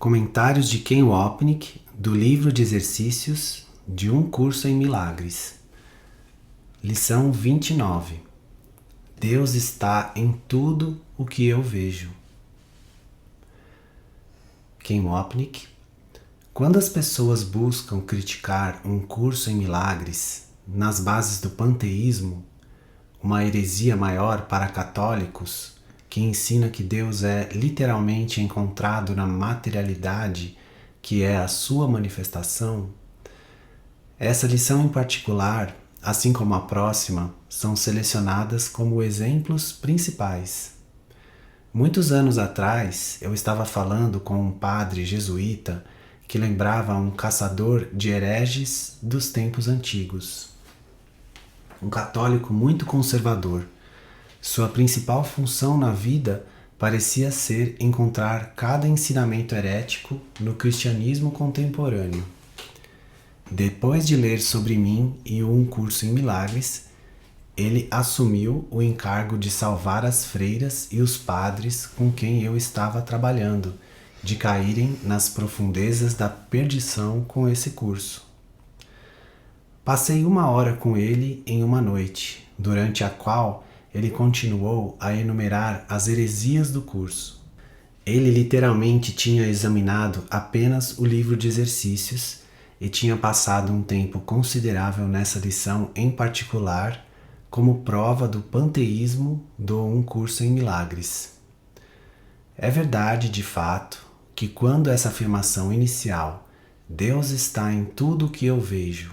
Comentários de Ken Wapnick do livro de exercícios de Um Curso em Milagres. Lição 29. Deus está em tudo o que eu vejo. Ken Wapnick. Quando as pessoas buscam criticar um curso em milagres nas bases do panteísmo, uma heresia maior para católicos, que ensina que Deus é literalmente encontrado na materialidade, que é a sua manifestação, essa lição em particular, assim como a próxima, são selecionadas como exemplos principais. Muitos anos atrás, eu estava falando com um padre jesuíta que lembrava um caçador de hereges dos tempos antigos. Um católico muito conservador. Sua principal função na vida parecia ser encontrar cada ensinamento herético no cristianismo contemporâneo. Depois de ler sobre mim e Um Curso em Milagres, ele assumiu o encargo de salvar as freiras e os padres com quem eu estava trabalhando, de caírem nas profundezas da perdição com esse curso. Passei 1 hora com ele em uma noite, durante a qual ele continuou a enumerar as heresias do curso. Ele literalmente tinha examinado apenas o livro de exercícios e tinha passado um tempo considerável nessa lição em particular, como prova do panteísmo do Um Curso em Milagres. É verdade, de fato, que quando essa afirmação inicial, Deus está em tudo o que eu vejo,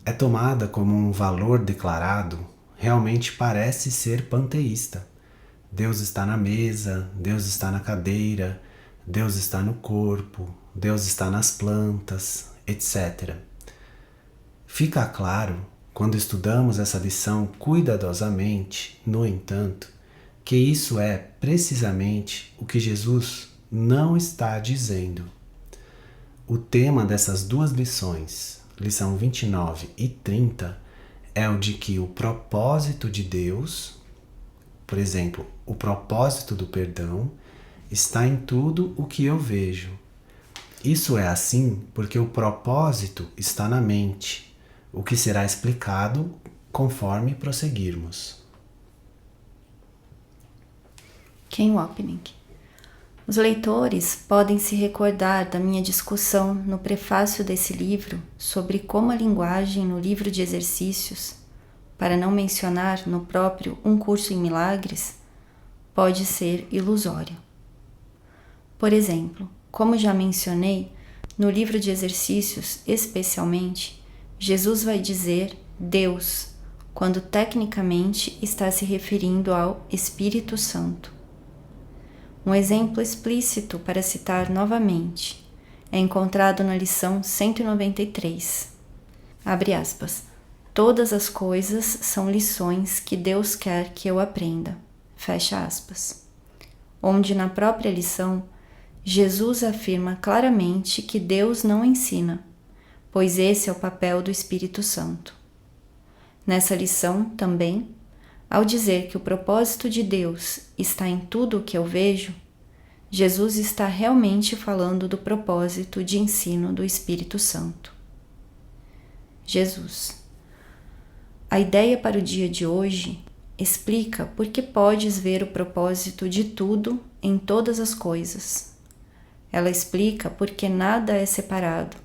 é tomada como um valor declarado, realmente parece ser panteísta. Deus está na mesa, Deus está na cadeira, Deus está no corpo, Deus está nas plantas, etc. Fica claro, quando estudamos essa lição cuidadosamente, no entanto, que isso é precisamente o que Jesus não está dizendo. O tema dessas duas lições, lição 29 e 30, é o de que o propósito de Deus, por exemplo, o propósito do perdão, está em tudo o que eu vejo. Isso é assim porque o propósito está na mente, o que será explicado conforme prosseguirmos. Ken Wapnick. Os leitores podem se recordar da minha discussão no prefácio desse livro sobre como a linguagem no livro de exercícios, para não mencionar no próprio Um Curso em Milagres, pode ser ilusória. Por exemplo, como já mencionei, no livro de exercícios, especialmente, Jesus vai dizer Deus, quando tecnicamente está se referindo ao Espírito Santo. Um exemplo explícito para citar novamente é encontrado na lição 193. Abre aspas. Todas as coisas são lições que Deus quer que eu aprenda. Fecha aspas. Onde na própria lição, Jesus afirma claramente que Deus não ensina, pois esse é o papel do Espírito Santo. Nessa lição também, ao dizer que o propósito de Deus está em tudo o que eu vejo, Jesus está realmente falando do propósito de ensino do Espírito Santo. Jesus. A ideia para o dia de hoje explica por que podes ver o propósito de tudo em todas as coisas. Ela explica por que nada é separado,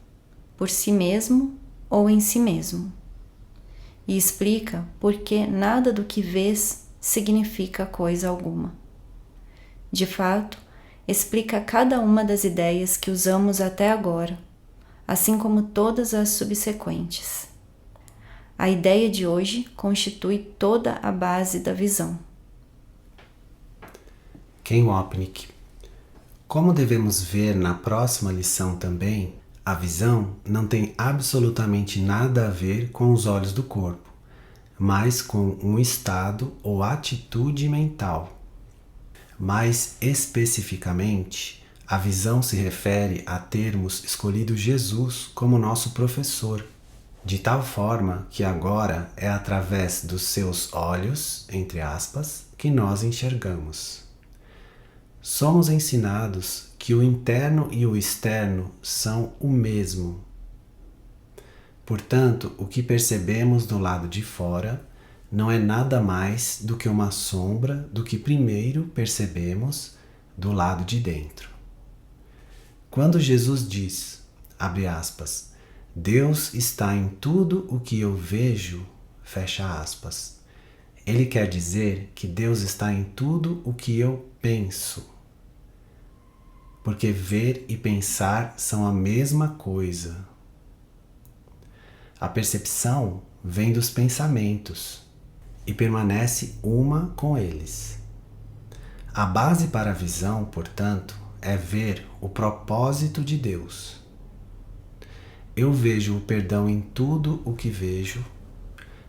por si mesmo ou em si mesmo. E explica por que nada do que vês significa coisa alguma. De fato, explica cada uma das ideias que usamos até agora, assim como todas as subsequentes. A ideia de hoje constitui toda a base da visão. Ken Wapnick. Como devemos ver na próxima lição também, a visão não tem absolutamente nada a ver com os olhos do corpo, mas com um estado ou atitude mental. Mais especificamente, a visão se refere a termos escolhido Jesus como nosso professor, de tal forma que agora é através dos seus olhos, entre aspas, que nós enxergamos. Somos ensinados que o interno e o externo são o mesmo. Portanto, o que percebemos do lado de fora não é nada mais do que uma sombra do que primeiro percebemos do lado de dentro. Quando Jesus diz, abre aspas, Deus está em tudo o que eu vejo, fecha aspas, ele quer dizer que Deus está em tudo o que eu penso. Porque ver e pensar são a mesma coisa. A percepção vem dos pensamentos e permanece uma com eles. A base para a visão, portanto, é ver o propósito de Deus. Eu vejo o perdão em tudo o que vejo,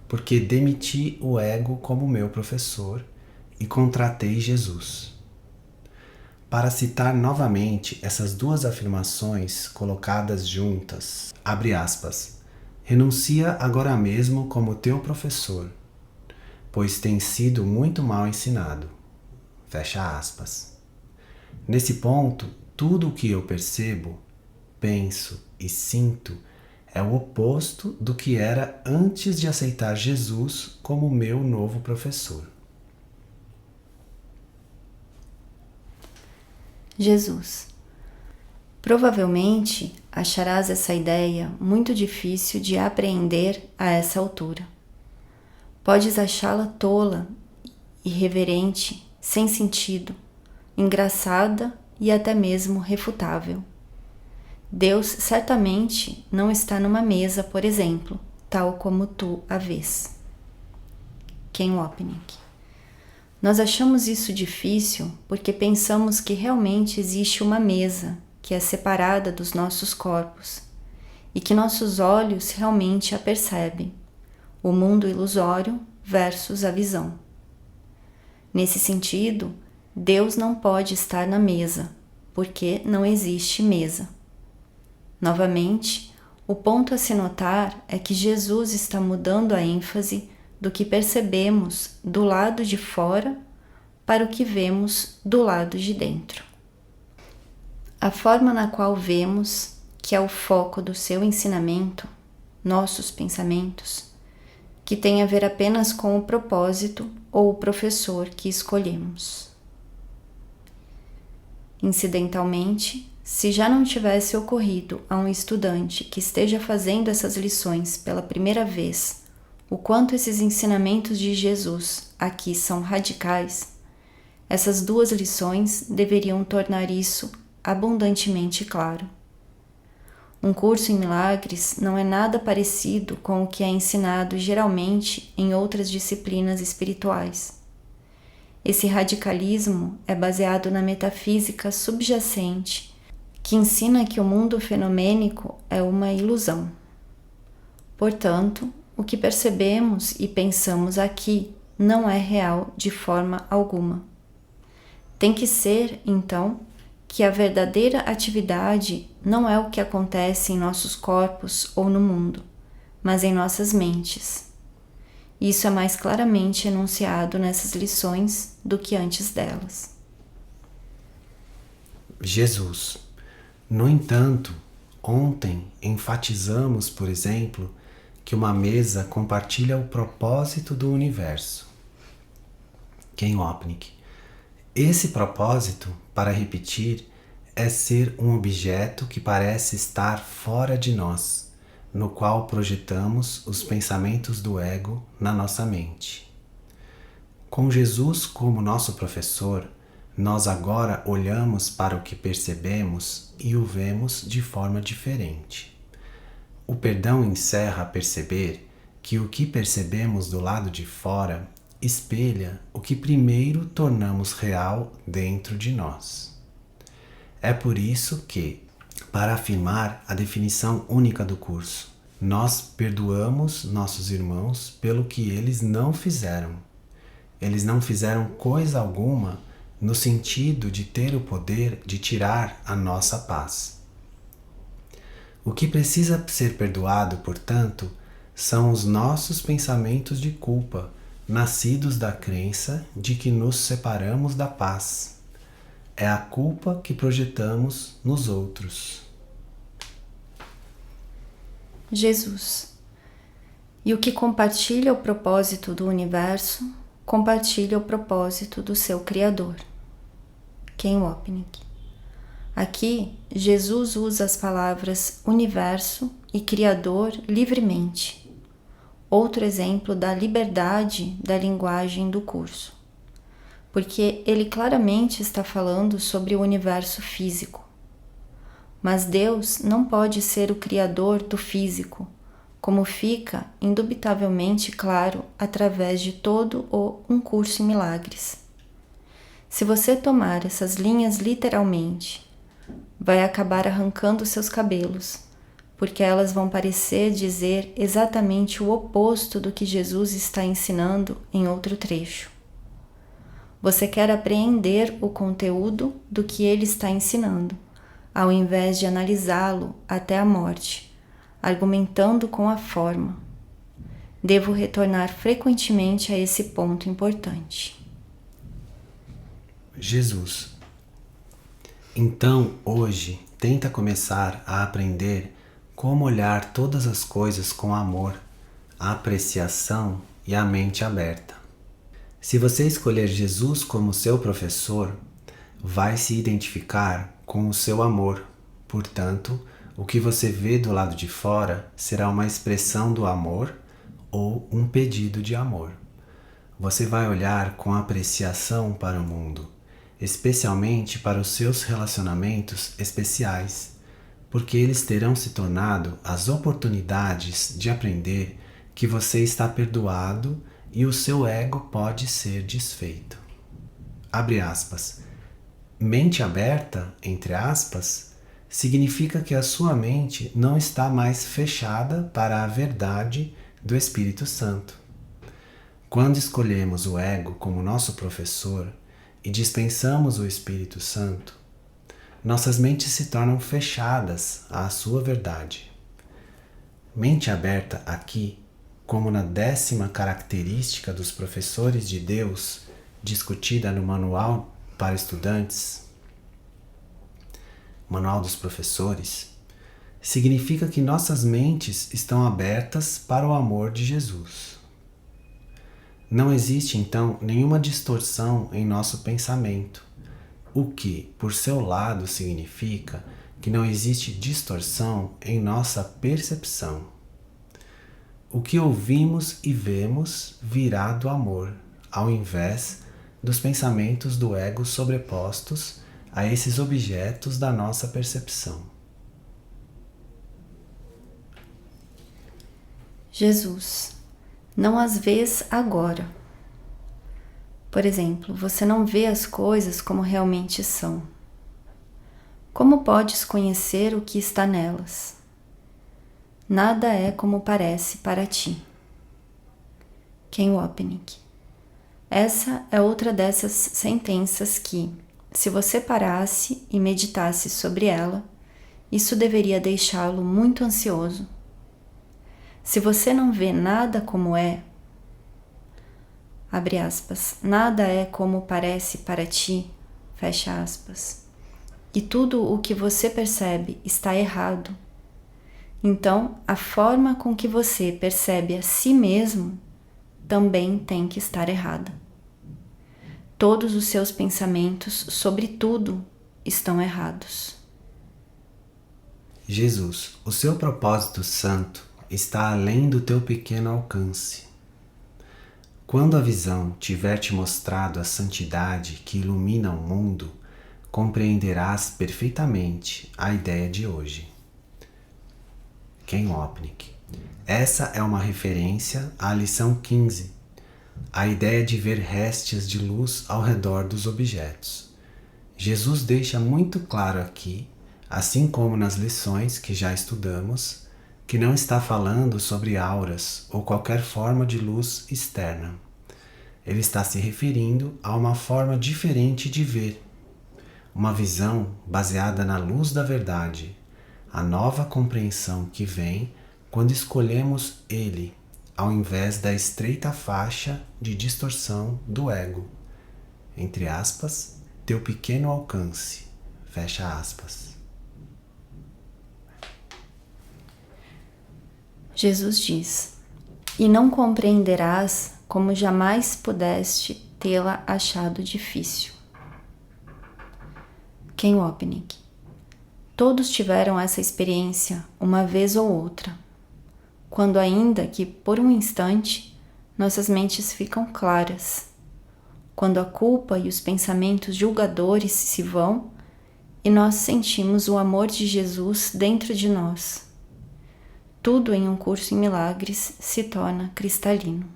porque demiti o ego como meu professor e contratei Jesus. Para citar novamente essas duas afirmações colocadas juntas, abre aspas, renuncia agora mesmo como teu professor, pois tem sido muito mal ensinado, fecha aspas. Nesse ponto, tudo o que eu percebo, penso e sinto é o oposto do que era antes de aceitar Jesus como meu novo professor. Jesus. Provavelmente acharás essa ideia muito difícil de apreender a essa altura. Podes achá-la tola, irreverente, sem sentido, engraçada e até mesmo refutável. Deus certamente não está numa mesa, por exemplo, tal como tu a vês. Ken Wapnick. Nós achamos isso difícil porque pensamos que realmente existe uma mesa que é separada dos nossos corpos e que nossos olhos realmente a percebem, o mundo ilusório versus a visão. Nesse sentido, Deus não pode estar na mesa, porque não existe mesa. Novamente, o ponto a se notar é que Jesus está mudando a ênfase do que percebemos do lado de fora para o que vemos do lado de dentro. A forma na qual vemos, que é o foco do seu ensinamento, nossos pensamentos, que tem a ver apenas com o propósito ou o professor que escolhemos. Incidentalmente, se já não tivesse ocorrido a um estudante que esteja fazendo essas lições pela primeira vez o quanto esses ensinamentos de Jesus aqui são radicais, essas duas lições deveriam tornar isso abundantemente claro. Um curso em milagres não é nada parecido com o que é ensinado geralmente em outras disciplinas espirituais. Esse radicalismo é baseado na metafísica subjacente, que ensina que o mundo fenomênico é uma ilusão. Portanto, o que percebemos e pensamos aqui não é real de forma alguma. Tem que ser, então, que a verdadeira atividade não é o que acontece em nossos corpos ou no mundo, mas em nossas mentes. Isso é mais claramente enunciado nessas lições do que antes delas. Jesus. No entanto, ontem enfatizamos, por exemplo, que uma mesa compartilha o propósito do universo. Ken Wapnick. Esse propósito, para repetir, é ser um objeto que parece estar fora de nós, no qual projetamos os pensamentos do ego na nossa mente. Com Jesus como nosso professor, nós agora olhamos para o que percebemos e o vemos de forma diferente. O perdão encerra a perceber que o que percebemos do lado de fora espelha o que primeiro tornamos real dentro de nós. É por isso que, para afirmar a definição única do curso, nós perdoamos nossos irmãos pelo que eles não fizeram. Eles não fizeram coisa alguma no sentido de ter o poder de tirar a nossa paz. O que precisa ser perdoado, portanto, são os nossos pensamentos de culpa, nascidos da crença de que nos separamos da paz. é a culpa que projetamos nos outros. Jesus. E o que compartilha o propósito do universo, compartilha o propósito do seu Criador. Ken Wapnick. Aqui, Jesus usa as palavras universo e Criador livremente. Outro exemplo da liberdade da linguagem do curso. Porque ele claramente está falando sobre o universo físico. Mas Deus não pode ser o Criador do físico, como fica indubitavelmente claro através de todo o Um Curso em Milagres. Se você tomar essas linhas literalmente, vai acabar arrancando seus cabelos, porque elas vão parecer dizer exatamente o oposto do que Jesus está ensinando em outro trecho. Você quer apreender o conteúdo do que ele está ensinando, ao invés de analisá-lo até a morte, argumentando com a forma. Devo retornar frequentemente a esse ponto importante. Jesus. Então, hoje, tenta começar a aprender como olhar todas as coisas com amor, a apreciação e a mente aberta. Se você escolher Jesus como seu professor, vai se identificar com o seu amor. Portanto, o que você vê do lado de fora será uma expressão do amor ou um pedido de amor. Você vai olhar com apreciação para o mundo, especialmente para os seus relacionamentos especiais, porque eles terão se tornado as oportunidades de aprender que você está perdoado e o seu ego pode ser desfeito. Abre aspas. Mente aberta, entre aspas, significa que a sua mente não está mais fechada para a verdade do Espírito Santo. Quando escolhemos o ego como nosso professor e dispensamos o Espírito Santo, nossas mentes se tornam fechadas à sua verdade. Mente aberta aqui, como na 10ª característica dos professores de Deus, discutida no Manual para Estudantes, Manual dos Professores, significa que nossas mentes estão abertas para o amor de Jesus. Não existe, então, nenhuma distorção em nosso pensamento, o que, por seu lado, significa que não existe distorção em nossa percepção. O que ouvimos e vemos virá do amor, ao invés dos pensamentos do ego sobrepostos a esses objetos da nossa percepção. Jesus, não as vês agora. Por exemplo, você não vê as coisas como realmente são. Como podes conhecer o que está nelas? Nada é como parece para ti. Ken Wapnick. Essa é outra dessas sentenças que, se você parasse e meditasse sobre ela, isso deveria deixá-lo muito ansioso. Se você não vê nada como é, abre aspas, nada é como parece para ti, fecha aspas, e tudo o que você percebe está errado, então a forma com que você percebe a si mesmo também tem que estar errada. Todos os seus pensamentos sobre tudo estão errados. Jesus, o seu propósito santo está além do teu pequeno alcance. Quando a visão tiver te mostrado a santidade que ilumina o mundo, compreenderás perfeitamente a ideia de hoje. Ken Wapnick. Essa é uma referência à lição 15, a ideia de ver restes de luz ao redor dos objetos. Jesus deixa muito claro aqui, assim como nas lições que já estudamos, que não está falando sobre auras ou qualquer forma de luz externa. Ele está se referindo a uma forma diferente de ver, uma visão baseada na luz da verdade, a nova compreensão que vem quando escolhemos ele, ao invés da estreita faixa de distorção do ego, entre aspas, teu pequeno alcance. Fecha aspas. Jesus diz: e não compreenderás como jamais pudeste tê-la achado difícil. Ken Wapnick. Todos tiveram essa experiência uma vez ou outra, quando ainda que por um instante nossas mentes ficam claras, quando a culpa e os pensamentos julgadores se vão e nós sentimos o amor de Jesus dentro de nós. Tudo em um curso em milagres se torna cristalino.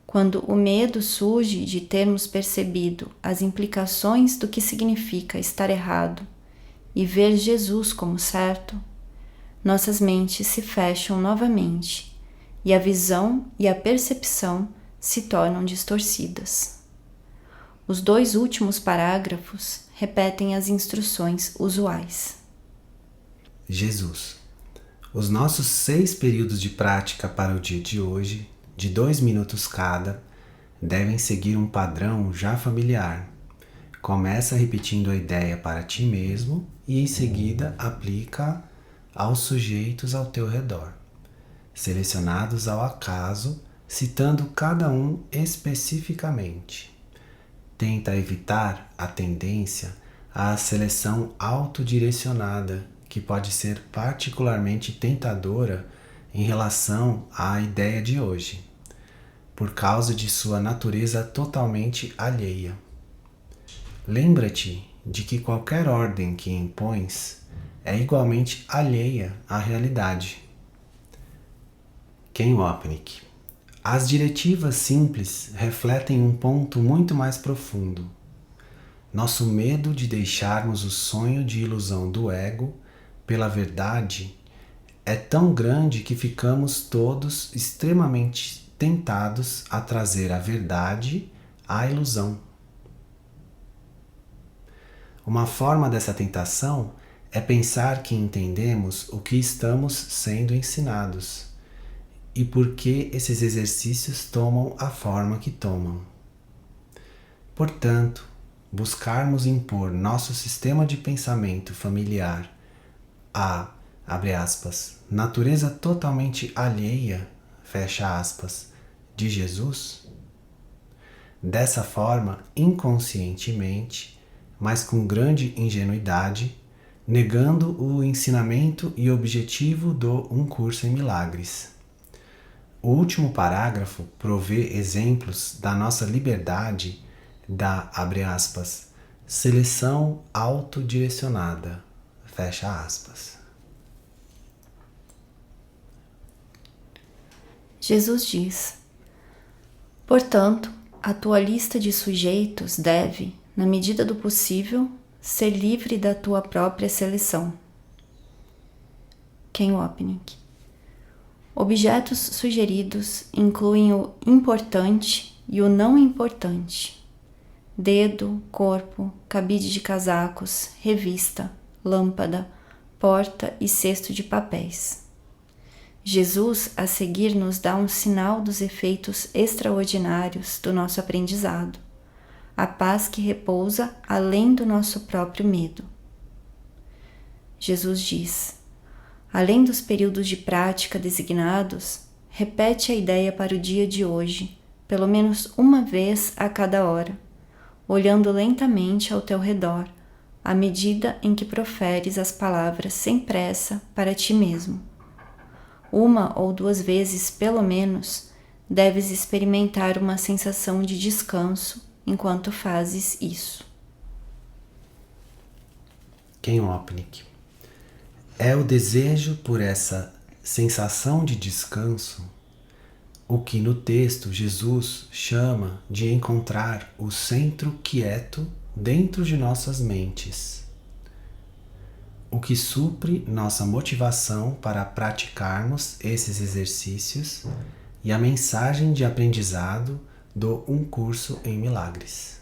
Quando o medo surge de termos percebido as implicações do que significa estar errado e ver Jesus como certo, nossas mentes se fecham novamente e a visão e a percepção se tornam distorcidas. Os 2 últimos parágrafos repetem as instruções usuais. Jesus. Os nossos 6 períodos de prática para o dia de hoje, de 2 minutos cada, devem seguir um padrão já familiar. Começa repetindo a ideia para ti mesmo e em seguida aplica aos sujeitos ao teu redor, selecionados ao acaso, citando cada um especificamente. Tenta evitar a tendência à seleção autodirecionada, que pode ser particularmente tentadora em relação à ideia de hoje, por causa de sua natureza totalmente alheia. Lembra-te de que qualquer ordem que impões é igualmente alheia à realidade. Ken Wapnick. As diretivas simples refletem um ponto muito mais profundo. Nosso medo de deixarmos o sonho de ilusão do ego pela verdade é tão grande que ficamos todos extremamente tentados a trazer a verdade à ilusão. Uma forma dessa tentação é pensar que entendemos o que estamos sendo ensinados e por que esses exercícios tomam a forma que tomam. Portanto, buscarmos impor nosso sistema de pensamento familiar a, abre aspas, natureza totalmente alheia, fecha aspas, de Jesus? Dessa forma, inconscientemente, mas com grande ingenuidade, negando o ensinamento e objetivo do Um Curso em Milagres. O último parágrafo provê exemplos da nossa liberdade da, abre aspas, seleção autodirecionada, fecha aspas. Jesus diz: portanto, a tua lista de sujeitos deve, na medida do possível, ser livre da tua própria seleção. Ken Wapnick. Objetos sugeridos incluem o importante e o não importante. Dedo, corpo, cabide de casacos, revista, lâmpada, porta e cesto de papéis. Jesus, a seguir, nos dá um sinal dos efeitos extraordinários do nosso aprendizado, a paz que repousa além do nosso próprio medo. Jesus diz: além dos períodos de prática designados, repete a ideia para o dia de hoje, pelo menos uma vez a cada hora, olhando lentamente ao teu redor, à medida em que proferes as palavras sem pressa para ti mesmo. 1 ou 2 vezes, pelo menos, deves experimentar uma sensação de descanso enquanto fazes isso. Ken Wapnick. É o desejo por essa sensação de descanso o que no texto Jesus chama de encontrar o centro quieto dentro de nossas mentes, o que supre nossa motivação para praticarmos esses exercícios e a mensagem de aprendizado do Um Curso em Milagres.